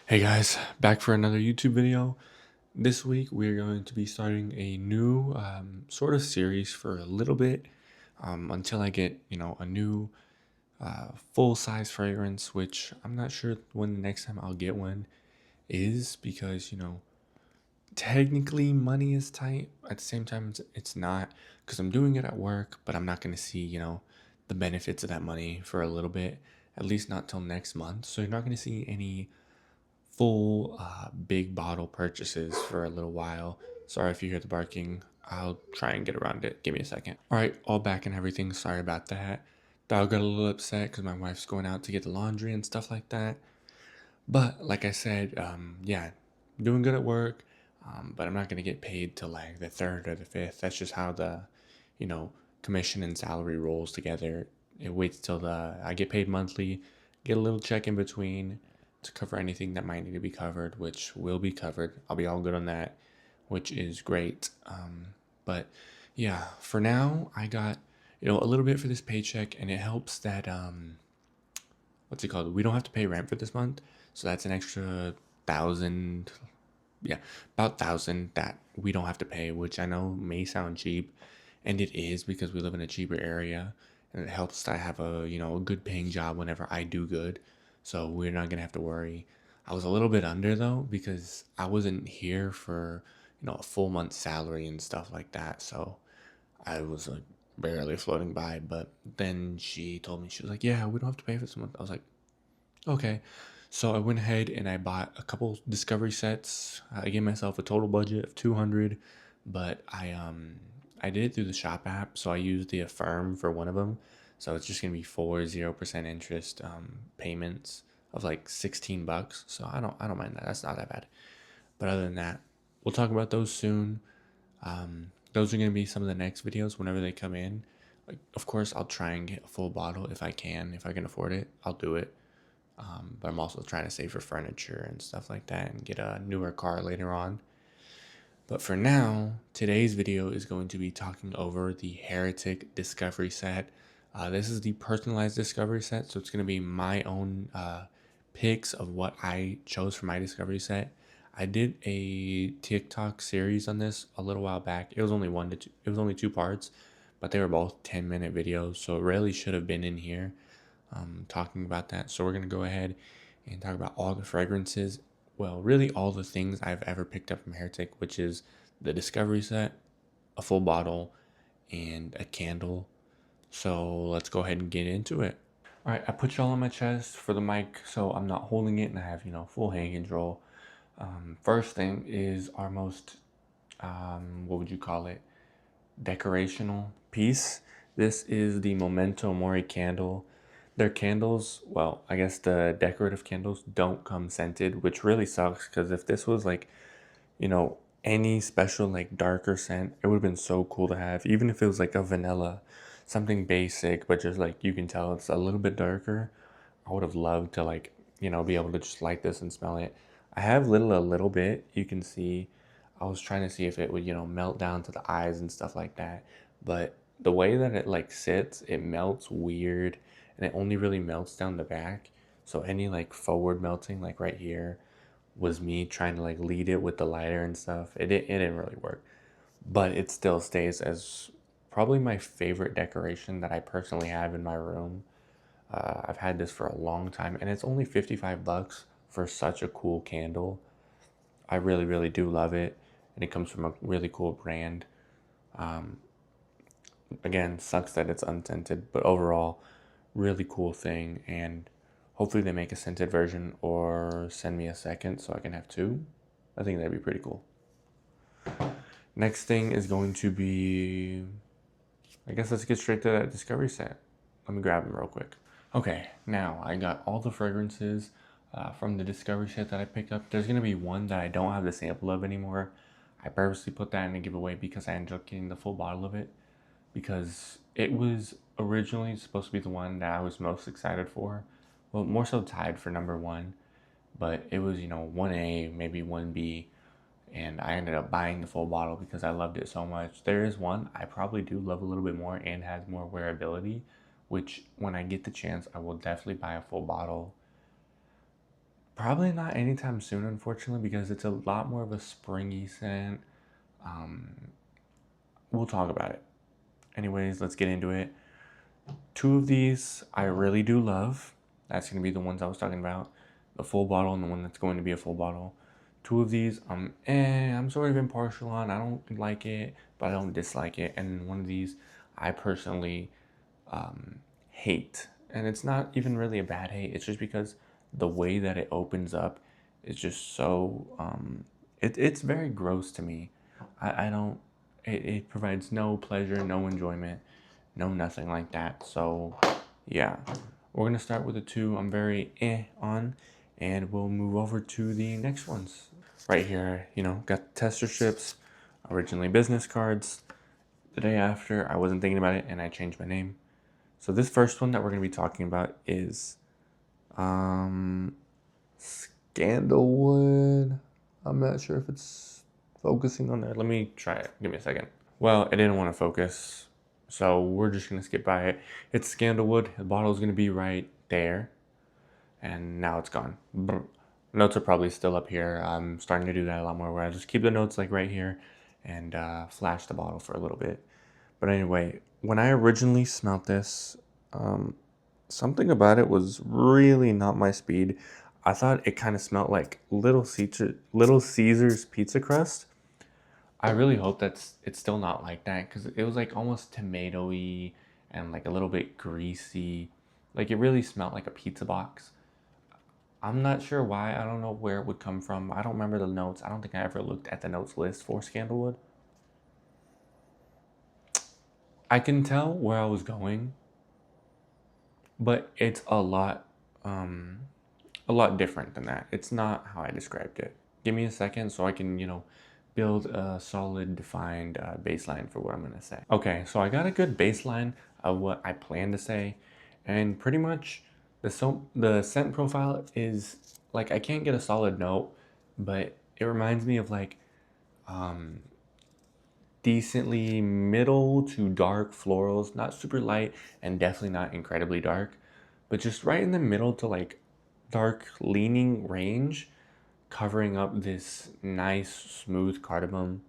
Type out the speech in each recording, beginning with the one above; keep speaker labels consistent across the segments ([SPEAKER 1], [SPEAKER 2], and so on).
[SPEAKER 1] Hey guys, back for another YouTube video. This week we're going to be starting a new sort of series for a little bit until I get, a new full-size fragrance, which I'm not sure when the next time I'll get one is because, technically money is tight. At the same time, it's not because I'm doing it at work, but I'm not going to see, the benefits of that money for a little bit, at least not till next month. So you're not going to see any full big bottle purchases for a little while. Sorry if you hear the barking. I'll try and get around it. Give me a second. All right, all back and everything. Sorry about that. Dog got a little upset because my wife's going out to get the laundry and stuff like that. But like I said, yeah, doing good at work. But I'm not gonna get paid till like the third or the fifth. That's just how the, you know, commission and salary rolls together. It waits till I get paid monthly, get a little check in between to cover anything that might need to be covered, which will be covered. I'll be all good on that, which is great. But yeah, for now I got a little bit for this paycheck, and it helps that what's it called? We don't have to pay rent for this month, so that's an extra thousand. Yeah, about thousand that we don't have to pay, which I know may sound cheap, and it is because we live in a cheaper area, and it helps that I have a good paying job whenever I do good, so we're not gonna have to worry. I was a little bit under though because I wasn't here for a full month's salary and stuff like that, so I was like barely floating by. But then she told me, she was like, "Yeah, we don't have to pay for this month." I was like, "Okay." So I went ahead and I bought a couple discovery sets. I gave myself a total budget of 200, but I did it through the shop app, so I used the Affirm for one of them. So it's just gonna be 0% interest payments of like 16 bucks. So I don't mind that. That's not that bad. But other than that, we'll talk about those soon. Those are going to be some of the next videos whenever they come in. Like, of course, I'll try and get a full bottle if I can. If I can afford it, I'll do it. But I'm also trying to save for furniture and stuff like that and get a newer car later on. But for now, today's video is going to be talking over the Heretic Discovery Set. This is the personalized Discovery Set, so it's going to be my own picks of what I chose for my Discovery Set. I did a TikTok series on this a little while back. It was only it was only two parts, but they were both 10-minute videos, so it really should have been in here talking about that. So we're going to go ahead and talk about all the fragrances, well, really all the things I've ever picked up from Heretic, which is the Discovery Set, a full bottle, and a candle. So let's go ahead and get into it. All right, I put y'all on my chest for the mic so I'm not holding it and I have, full hand control. First thing is our most, what would you call it? Decorational piece. This is the Memento Mori candle. Their candles, well, I guess the decorative candles don't come scented, which really sucks because if this was like, any special like darker scent, it would have been so cool to have. Even if it was like a vanilla, something basic, but just like you can tell it's a little bit darker. I would have loved to like, be able to just light this and smell it. I have a little bit. You can see, I was trying to see if it would, melt down to the eyes and stuff like that. But the way that it like sits, it melts weird and it only really melts down the back. So any like forward melting, like right here, was me trying to like lead it with the lighter and stuff. It didn't really work, but it still stays as probably my favorite decoration that I personally have in my room. I've had this for a long time, and it's only 55 bucks for such a cool candle. I really, really do love it, and it comes from a really cool brand. Again, sucks that it's unscented, but overall, really cool thing, and hopefully they make a scented version or send me a second so I can have two. I think that'd be pretty cool. Next thing is going to be, I guess let's get straight to that discovery set. Let me grab them real quick. Okay, now I got all the fragrances from the discovery set that I picked up. There's going to be one that I don't have the sample of anymore. I purposely put that in a giveaway because I ended up getting the full bottle of it, because it was originally supposed to be the one that I was most excited for. Well, more so tied for number one, but it was, 1A, maybe 1B, and I ended up buying the full bottle because I loved it so much. There is one I probably do love a little bit more and has more wearability, which when I get the chance, I will definitely buy a full bottle. Probably not anytime soon, unfortunately, because it's a lot more of a springy scent. Um, we'll talk about it. Anyways, let's get into it. Two of these I really do love. That's going to be the ones I was talking about. The full bottle and the one that's going to be a full bottle. Two of these, I'm sort of impartial on. I don't like it, but I don't dislike it. And one of these, I personally hate. And it's not even really a bad hate. It's just because the way that it opens up is just so, it's very gross to me. I don't, it provides no pleasure, no enjoyment, no nothing like that. So yeah, we're gonna start with the two I'm very on, and we'll move over to the next ones. Right here, got the tester strips, originally business cards. The day after, I wasn't thinking about it and I changed my name. So this first one that we're gonna be talking about is Scandalwood. I'm not sure if it's focusing on there. Let me try it. Give me a second. Well, it didn't want to focus, so we're just gonna skip by it. It's Scandalwood. The bottle's gonna be right there, and now it's gone. Notes are probably still up here. I'm starting to do that a lot more, where I just keep the notes like right here and flash the bottle for a little bit. But anyway, when I originally smelt this, something about it was really not my speed. I thought it kind of smelled like Little Caesar's pizza crust. I really hope it's still not like that, because it was like almost tomatoey and like a little bit greasy. Like it really smelled like a pizza box. I'm not sure why. I don't know where it would come from. I don't remember the notes. I don't think I ever looked at the notes list for Scandalwood. I can tell where I was going, but it's um, a lot different than that. It's not how I described it. Give me a second so I can, build a solid, defined baseline for what I'm gonna say. Okay, so I got a good baseline of what I plan to say, and pretty much the scent profile is like, I can't get a solid note, but it reminds me of like decently middle to dark florals, not super light and definitely not incredibly dark, but just right in the middle to like dark leaning range, covering up this nice smooth cardamom.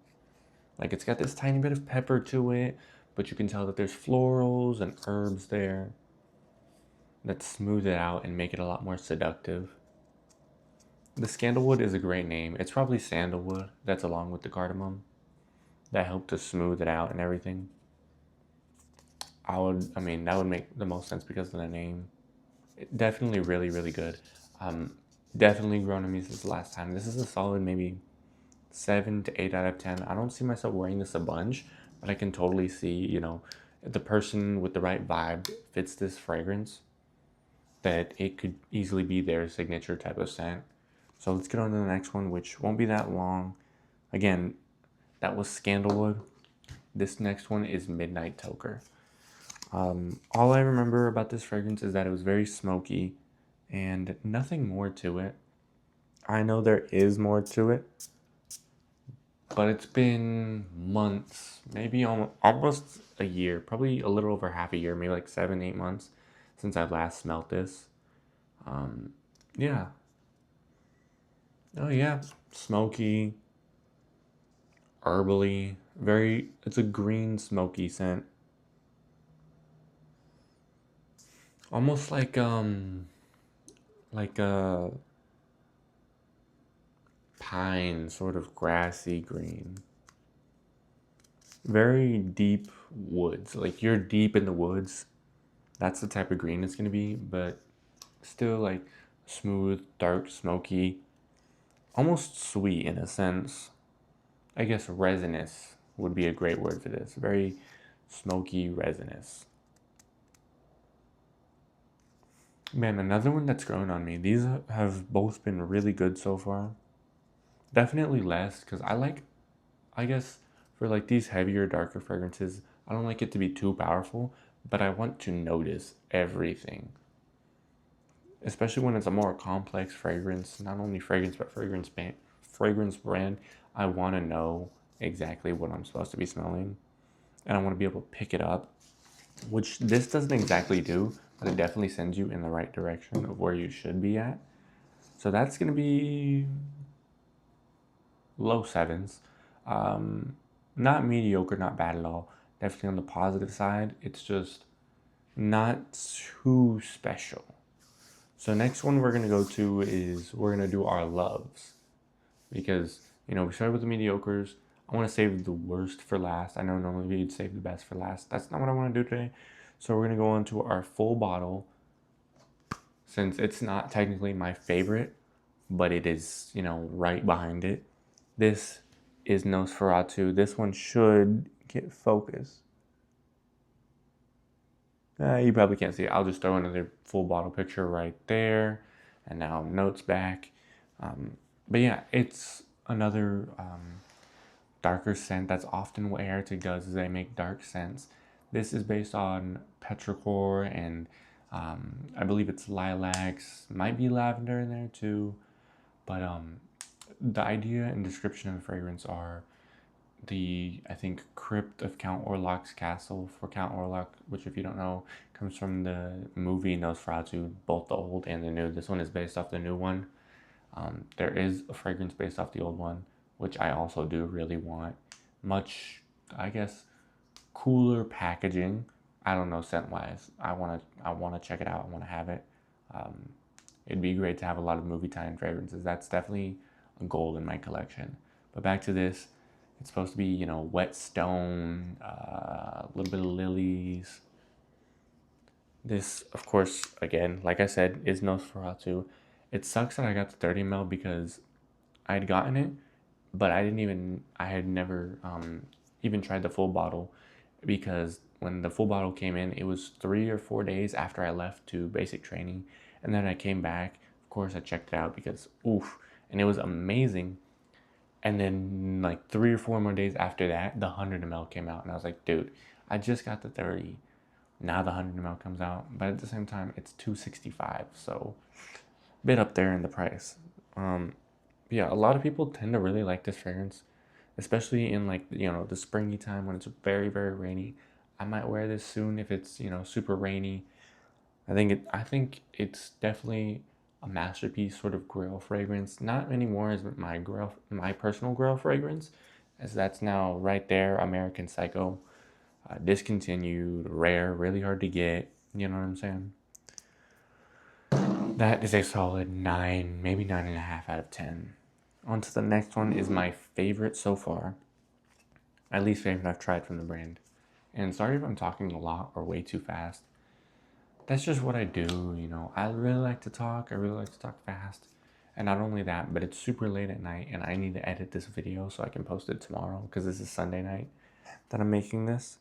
[SPEAKER 1] Like it's got this tiny bit of pepper to it, but you can tell that there's florals and herbs there that smooth it out and make it a lot more seductive. The Scandalwood is a great name. It's probably sandalwood that's along with the cardamom that helped to smooth it out and everything. That would make the most sense because of the name. Definitely really, really good. Um, Definitely grown on me since the last time. This is a solid maybe 7 to 8 out of 10. I don't see myself wearing this a bunch, but I can totally see, if the person with the right vibe fits this fragrance, that it could easily be their signature type of scent. So let's get on to the next one, which won't be that long. Again, that was Scandalwood. This next one is Midnight Toker. All I remember about this fragrance is that it was very smoky and nothing more to it. I know there is more to it, but it's been months, maybe almost a year, probably a little over half a year, maybe like 7, 8 months since I've last smelt this. Yeah. Oh yeah, smoky, herbally, it's a green smoky scent. Almost like a pine, sort of grassy green. Very deep woods. Like you're deep in the woods. That's the type of green it's gonna be, but still like smooth, dark, smoky, almost sweet in a sense. I guess resinous would be a great word for this. Very smoky, resinous. Man, another one that's grown on me. These have both been really good so far. Definitely less, because I guess for like these heavier, darker fragrances, I don't like it to be too powerful, but I want to notice everything. Especially when it's a more complex fragrance, not only fragrance, but fragrance brand. I want to know exactly what I'm supposed to be smelling, and I want to be able to pick it up, which this doesn't exactly do, but it definitely sends you in the right direction of where you should be at. So that's going to be low sevens. Not mediocre, not bad at all. Definitely on the positive side. It's just not too special. So next one we're going to go to is we're going to do our loves. Because, we started with the mediocres. I want to save the worst for last. I know normally we'd save the best for last. That's not what I want to do today. So we're going to go on to our full bottle. Since it's not technically my favorite, but it is, right behind it. This is Nosferatu. This one should get focus. You probably can't see it. I'll just throw another full bottle picture right there. And now notes back. But yeah, it's another darker scent. That's often what heretic does, is they make dark scents. This is based on petrichor and I believe it's lilacs, might be lavender in there too. But the idea and description of the fragrance are I think, crypt of Count Orlok's castle. For Count Orlok, which, if you don't know, comes from the movie Nosferatu, both the old and the new. This one is based off the new one. There is a fragrance based off the old one, which I also do really want. Much, I guess, cooler packaging. I don't know, scent wise. I wanna check it out. I wanna have it. It'd be great to have a lot of movie tie-in fragrances. That's definitely a goal in my collection. But back to this. It's supposed to be, wet stone, a little bit of lilies. This, of course, again, like I said, is Nosferatu. It sucks that I got the 30 ml because I had gotten it, but I had never even tried the full bottle, because when the full bottle came in, it was 3 or 4 days after I left to basic training. And then I came back. Of course, I checked it out because, oof, and it was amazing. And then like 3 or 4 more days after that, the 100 ml came out. And I was like, dude, I just got the 30. Now the 100 ml comes out. But at the same time, it's $265. So a bit up there in the price. Yeah, a lot of people tend to really like this fragrance, especially in like, the springy time when it's very, very rainy. I might wear this soon if it's, super rainy. I think it's definitely a masterpiece sort of grill fragrance. Not anymore as my personal grill fragrance, as that's now right there. American Psycho, discontinued, rare, really hard to get. You know what I'm saying? That is a solid 9, maybe 9.5 out of 10. On to the next one is my favorite so far. At least favorite I've tried from the brand. And sorry if I'm talking a lot or way too fast. That's just what I do, I really like to talk. I really like to talk fast. And not only that, but it's super late at night and I need to edit this video so I can post it tomorrow, because this is Sunday night that I'm making this.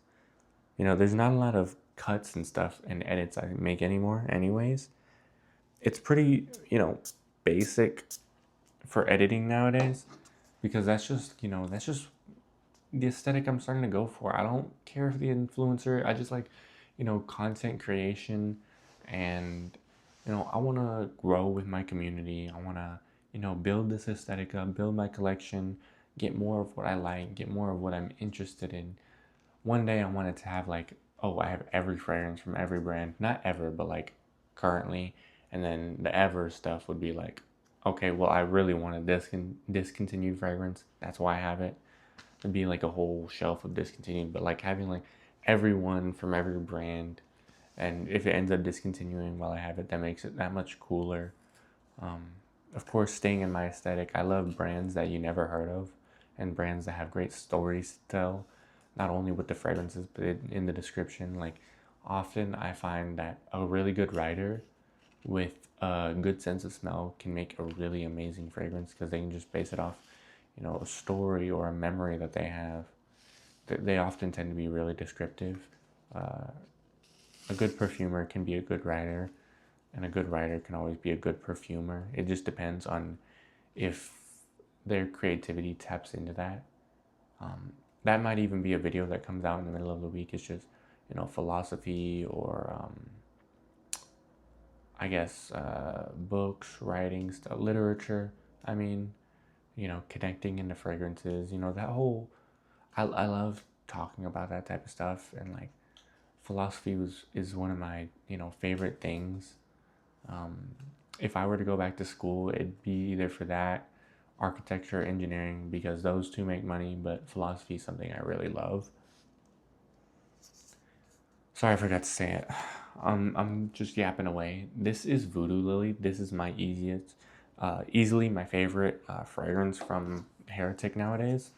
[SPEAKER 1] There's not a lot of cuts and stuff and edits I make anymore anyways. It's pretty, basic for editing nowadays, because that's just the aesthetic I'm starting to go for. I don't care if the influencer, I just like, content creation, and, I want to grow with my community. I want to, build this aesthetic up, build my collection, get more of what I like, get more of what I'm interested in. One day I wanted to have like, oh, I have every fragrance from every brand. Not ever, but like currently. And then the ever stuff would be like, okay, well, I really want a discontinued fragrance. That's why I have it. It'd be like a whole shelf of discontinued, but like having like everyone from every brand, and if it ends up discontinuing while I have it, that makes it that much cooler. Of course, staying in my aesthetic, I love brands that you never heard of, and brands that have great stories to tell, not only with the fragrances but in the description. Like, often I find that a really good writer with a good sense of smell can make a really amazing fragrance, because they can just base it off, a story or a memory that they have. They often tend to be really descriptive. A good perfumer can be a good writer, and a good writer can always be a good perfumer. It just depends on if their creativity taps into that. That might even be a video that comes out in the middle of the week. It's just, philosophy or, I guess, books, writing, stuff, literature. I mean, connecting into fragrances, that whole, I love talking about that type of stuff. And like, philosophy is one of my, favorite things. if I were to go back to school, it'd be either for that, architecture, or engineering, because those two make money, but philosophy is something I really love. Sorry, I forgot to say it. I'm just yapping away. This is Voodoo Lily. This is my easily my favorite fragrance from Heretic nowadays.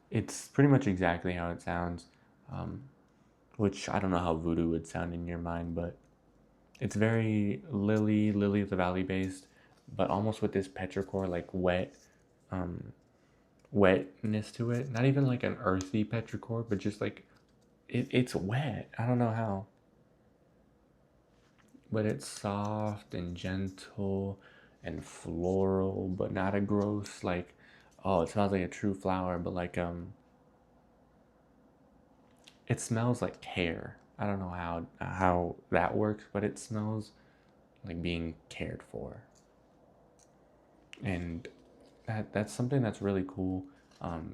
[SPEAKER 1] It's pretty much exactly how it sounds, um, which I don't know how Voodoo would sound in your mind, but it's very Lily of the Valley based, but almost with this petrichor like um, wetness to it. Not even like an earthy petrichor, but just like it's wet. I don't know how, but it's soft and gentle and floral, but not a gross like. Oh, it smells like a true flower, but like it smells like care. I don't know how that works, but it smells like being cared for, and that's something that's really cool.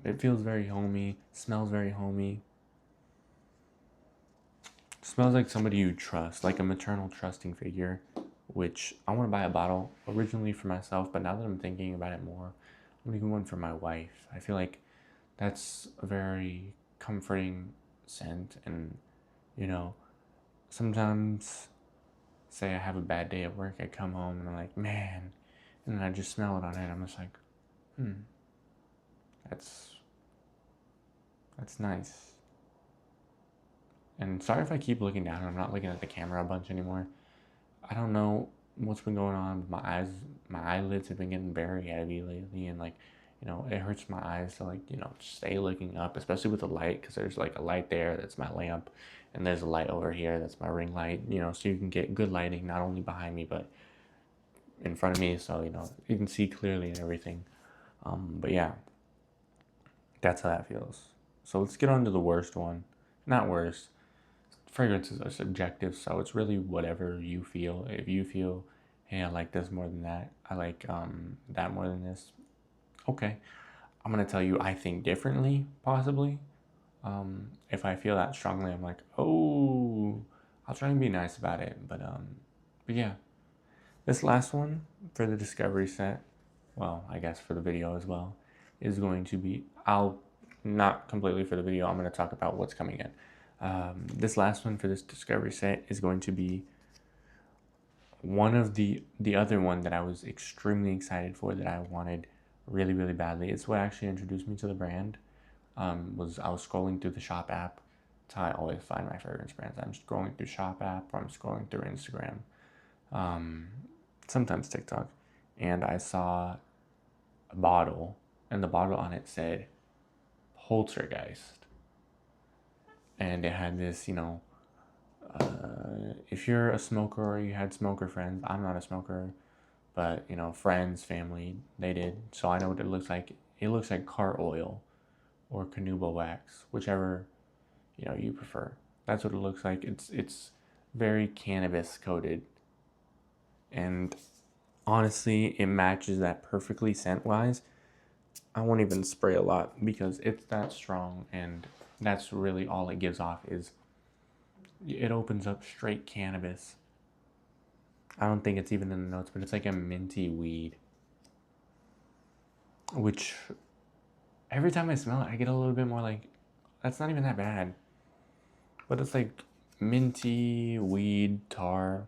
[SPEAKER 1] It feels very homey, smells very homey, smells like somebody you trust, like a maternal trusting figure. Which I want to buy a bottle originally for myself, but now that I'm thinking about it more, I'm gonna get one for my wife. I feel like that's a very comforting scent, and you know, sometimes say I have a bad day at work, I come home and I'm like, man, and then I just smell it on it. I'm just like, hmm, that's that's nice. And sorry if I keep looking down. I'm not looking at the camera a bunch anymore. I don't know what's been going on with my eyes. My eyelids have been getting very heavy lately, and like, it hurts my eyes to like, stay looking up, especially with the light, because there's like a light there that's my lamp, and there's a light over here that's my ring light. So you can get good lighting not only behind me but in front of me, so you can see clearly and everything. But yeah, that's how that feels. So let's get on to the worst one. Not worst. Fragrances are subjective, so it's really whatever you feel. If you feel, hey, I like this more than that, I like that more than this, okay. I'm gonna tell you I think differently, possibly. If I feel that strongly, I'm like, oh, I'll try and be nice about it. But yeah, this last one for the discovery set, well, I guess for the video as well, is going to be, I'll not completely for the video, I'm going to talk about what's coming in. This last one for this discovery set is going to be one of the other one that I was extremely excited for, that I wanted really, really badly. It's what actually introduced me to the brand. Was I was scrolling through the shop app. That's how I always find my fragrance brands. I'm scrolling through shop app, or I'm scrolling through Instagram, um, sometimes TikTok, and I saw a bottle, and the bottle on it said Poltergeist, and it had this, if you're a smoker or you had smoker friends. I'm not a smoker, but friends, family, they did, so I know what it looks like. It looks like car oil or canuba wax, whichever you prefer. That's what it looks like. It's very cannabis coated, and honestly, it matches that perfectly scent wise. I won't even spray a lot because it's that strong, and that's really all it gives off. Is it opens up straight cannabis. I don't think it's even in the notes, but it's like a minty weed, which every time I smell it, I get a little bit more like, that's not even that bad. But it's like minty weed tar.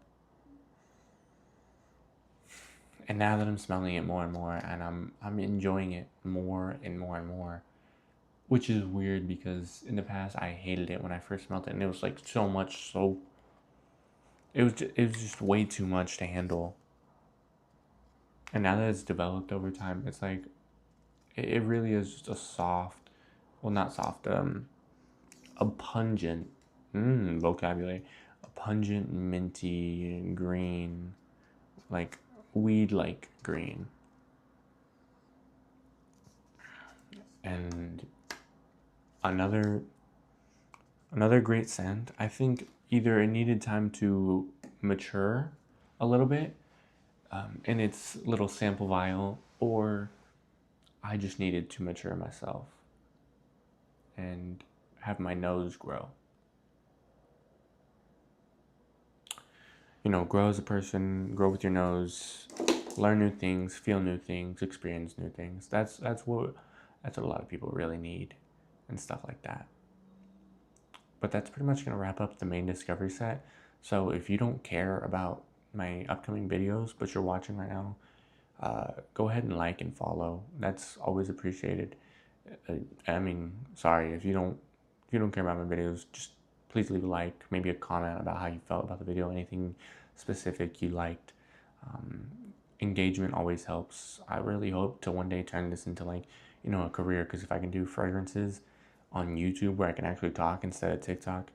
[SPEAKER 1] And now that I'm smelling it more and more, and I'm enjoying it more and more and more, which is weird because in the past I hated it when I first smelled it, and it was like so much soap. It was just way too much to handle. And now that it's developed over time, it's like it really is just a soft, well, not soft, a pungent, vocabulary, a pungent minty green, like weed like green. And another great scent. I think either it needed time to mature a little bit in its little sample vial, or I just needed to mature myself and have my nose grow. grow as a person, grow with your nose, learn new things, feel new things, experience new things. That's what a lot of people really need and stuff like that. But that's pretty much going to wrap up the main discovery set. So if you don't care about my upcoming videos, but you're watching right now, go ahead and like and follow. That's always appreciated. I mean, sorry if you don't care about my videos. Just please leave a like, maybe a comment about how you felt about the video, anything specific you liked. Um, Engagement always helps. I really hope to one day turn this into like a career, because if I can do fragrances on YouTube where I can actually talk instead of TikTok,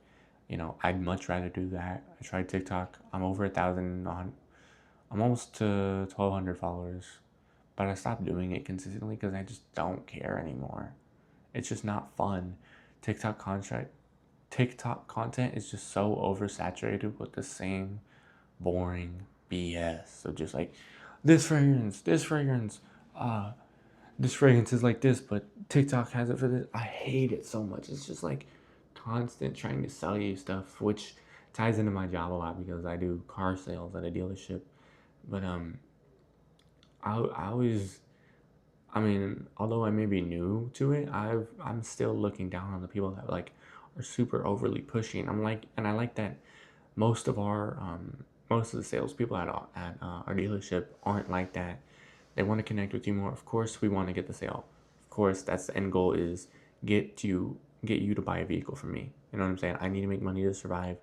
[SPEAKER 1] I'd much rather do that. I tried TikTok. I'm over 1,000 on. I'm almost to 1,200 followers, but I stopped doing it consistently because I just don't care anymore. It's just not fun. TikTok content TikTok content is just so oversaturated with the same boring BS. So just like uh, this fragrance is like this, but TikTok has it for this. I hate it so much. It's just like constant trying to sell you stuff, which ties into my job a lot because I do car sales at a dealership. But I always, I mean, although I may be new to it, I'm still looking down on the people that like are super overly pushing. And I like that most of the salespeople at our dealership aren't like that. They want to connect with you more. Of course, we want to get the sale. Of course, that's the end goal is get you to buy a vehicle from me. You know what I'm saying? I need to make money to survive,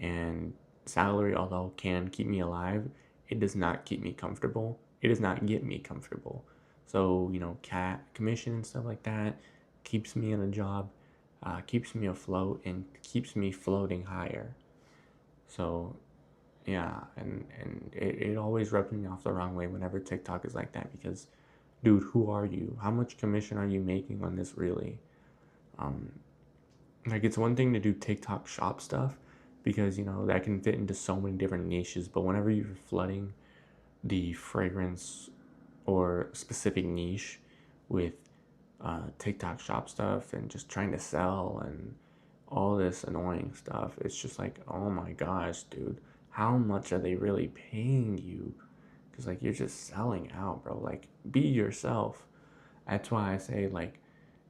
[SPEAKER 1] and salary, although can keep me alive, it does not keep me comfortable. It does not get me comfortable. So cat commission and stuff like that keeps me in a job, keeps me afloat, and keeps me floating higher. So yeah, and it always rubs me off the wrong way whenever TikTok is like that, because dude, who are you? How much commission are you making on this really? Um, like it's one thing to do TikTok shop stuff because that can fit into so many different niches, but whenever you're flooding the fragrance or specific niche with TikTok shop stuff and just trying to sell and all this annoying stuff, it's just like, oh my gosh, dude, how much are they really paying you? Because like you're just selling out, bro. Like be yourself. That's why I say like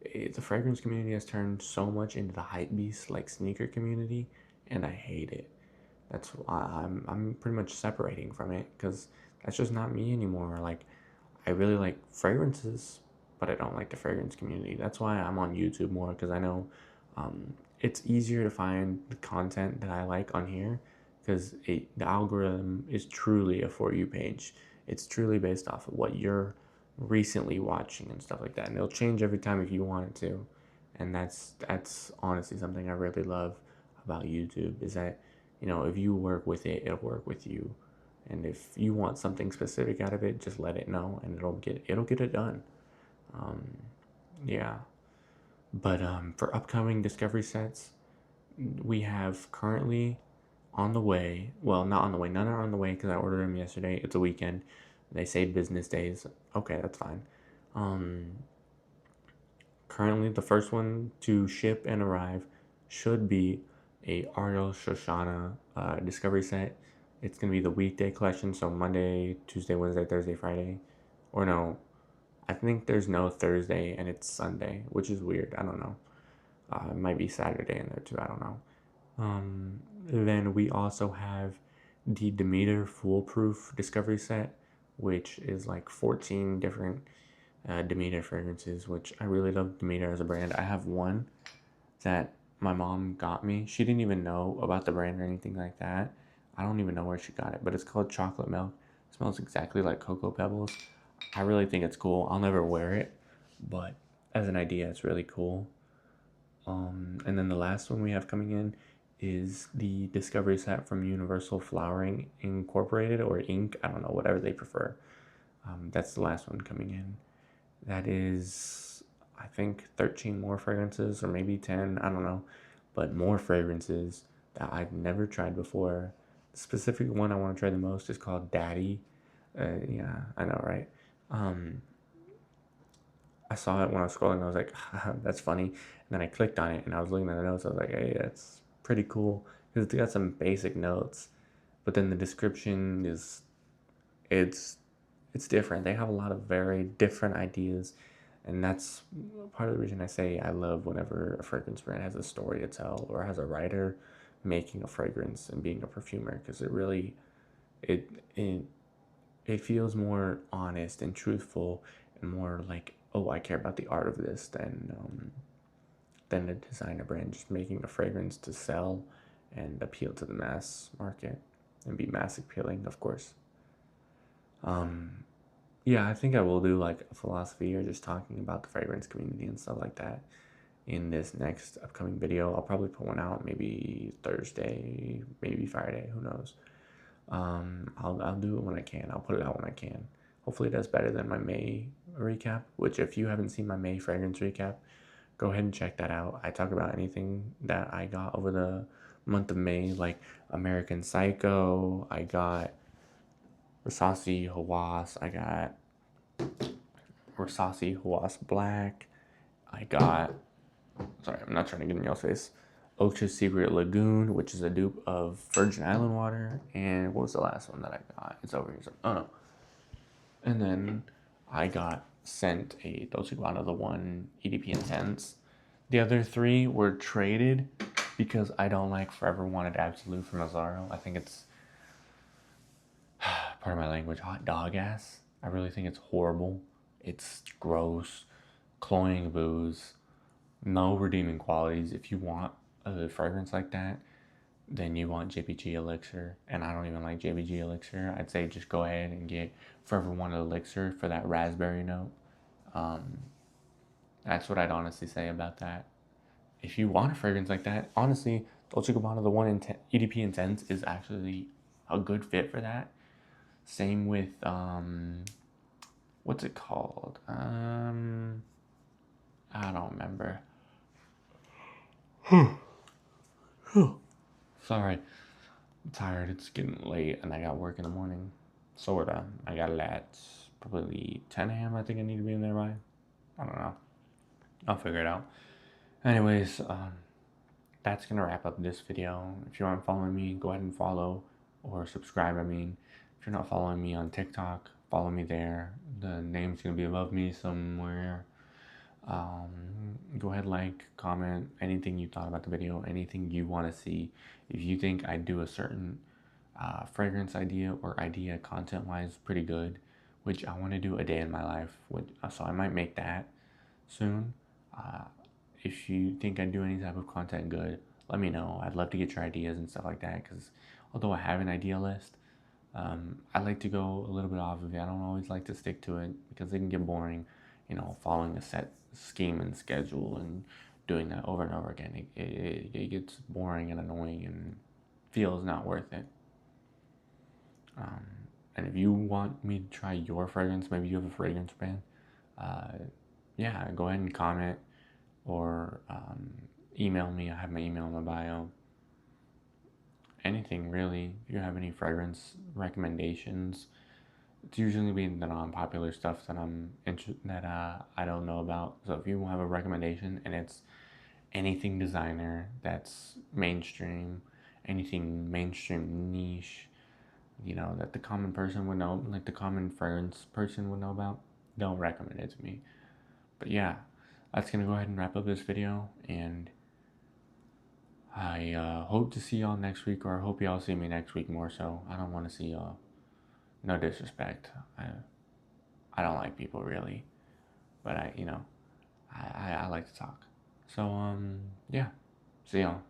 [SPEAKER 1] the fragrance community has turned so much into the hype beast like sneaker community, and I hate it. That's why I'm pretty much separating from it because that's just not me anymore. Like I really like fragrances, but I don't like the fragrance community. That's why I'm on YouTube more, because I know it's easier to find the content that I like on here because the algorithm is truly a For You page. It's truly based off of what you're recently watching and stuff like that, and it'll change every time if you want it to. And that's honestly something I really love about YouTube, is that if you work with it, it'll work with you. And if you want something specific out of it, just let it know, and it'll get it done. Um, yeah. But for upcoming discovery sets, we have currently on the way. Well, not on the way. None are on the way because I ordered them yesterday. It's a weekend. They say business days. Okay, that's fine. Um, Currently, the first one to ship and arrive should be a Ariel Shoshana discovery set. It's gonna be the weekday collection, so Monday, Tuesday, Wednesday, Thursday, Friday, or no, I think there's no Thursday and it's Sunday, which is weird. I don't know. It might be Saturday in there too. I don't know. Then we also have the Demeter Foolproof Discovery Set, which is like 14 different Demeter fragrances, which I really love Demeter as a brand. I have one that my mom got me. She didn't even know about the brand or anything like that. I don't even know where she got it, but it's called Chocolate Milk. It smells exactly like Cocoa Pebbles. I really think it's cool. I'll never wear it, but as an idea, it's really cool. And then the last one we have coming in is the Discovery Set from Universal Flowering Incorporated, or Inc. I don't know, whatever they prefer. That's the last one coming in. That is, I think, 13 more fragrances, or maybe 10, I don't know, but more fragrances that I've never tried before. The specific one I want to try the most is called Daddy. Yeah, I know, right? Um, I saw it when I was scrolling. I was like, that's funny. And then I clicked on it and I was looking at the notes. I was like, hey, that's pretty cool because it's got some basic notes. but then the description is it's it's different. They have a lot of very different ideas, and that's part of the reason I say I love whenever a fragrance brand has a story to tell or has a writer making a fragrance and being a perfumer, because it really it it it feels more honest and truthful and more like, oh, I care about the art of this than a designer brand just making a fragrance to sell and appeal to the mass market and be mass appealing, of course. Um, yeah, I think I will do like a philosophy or just talking about the fragrance community and stuff like that in this next upcoming video. I'll probably put one out maybe Thursday, maybe Friday, who knows. I'll do it when I can. I'll put it out when I can. Hopefully it does better than my May recap, which if you haven't seen my May fragrance recap, go ahead and check that out. I talk about anything that I got over the month of May, like American Psycho, I got Rasasi Hawass, I got Rasasi Hawass Black, I got, sorry, I'm not trying to get in your face, Ultra Secret Lagoon, which is a dupe of Virgin Island water, and what was the last one that I got? It's over here. Oh no. And then I got sent a Dolce Gabbana the one EDP Intense. The other three were traded because I don't like Forever Wanted Absolute from Azzaro. I think it's, part of my language, hot dog ass. I really think it's horrible. It's gross, cloying booze, no redeeming qualities. If you want a fragrance like that, then you want JPG Elixir, and I don't even like JPG Elixir. I'd say just go ahead and get Forever Wanted Elixir for that raspberry note. That's what I'd honestly say about that. If you want a fragrance like that, honestly, Dolce Gabbana the one in EDP Intense is actually a good fit for that. Same with what's it called? I don't remember. Sorry, I'm tired. It's getting late, and I got work in the morning. Sorta. I got it at probably 10 a.m. I think I need to be in there by. I don't know. I'll figure it out. Anyways, that's gonna wrap up this video. If you aren't following me, go ahead and follow or subscribe. I mean, if you're not following me on TikTok, follow me there. The name's gonna be above me somewhere. Go ahead, like, comment anything you thought about the video, anything you want to see. If you think I do a certain fragrance idea or idea content wise pretty good, which I want to do a day in my life, so I might make that soon. If you think I do any type of content good, let me know. I'd love to get your ideas and stuff like that, because although I have an idea list, I like to go a little bit off of it. I don't always like to stick to it because it can get boring, following a set scheme and schedule and doing that over and over again. It gets boring and annoying and feels not worth it. And if you want me to try your fragrance, maybe you have a fragrance brand, yeah, go ahead and comment or email me. I have my email in my bio. Anything really. If you have any fragrance recommendations, it's usually been the non-popular stuff that I don't know about. So if you have a recommendation and it's anything designer that's mainstream, anything mainstream niche, that the common person would know, like the common fragrance person would know about, don't recommend it to me. But yeah, that's gonna go ahead and wrap up this video, and I hope to see y'all next week, or I hope y'all see me next week more so. I don't want to see y'all. No disrespect. I don't like people really, but I like to talk. So yeah, see y'all.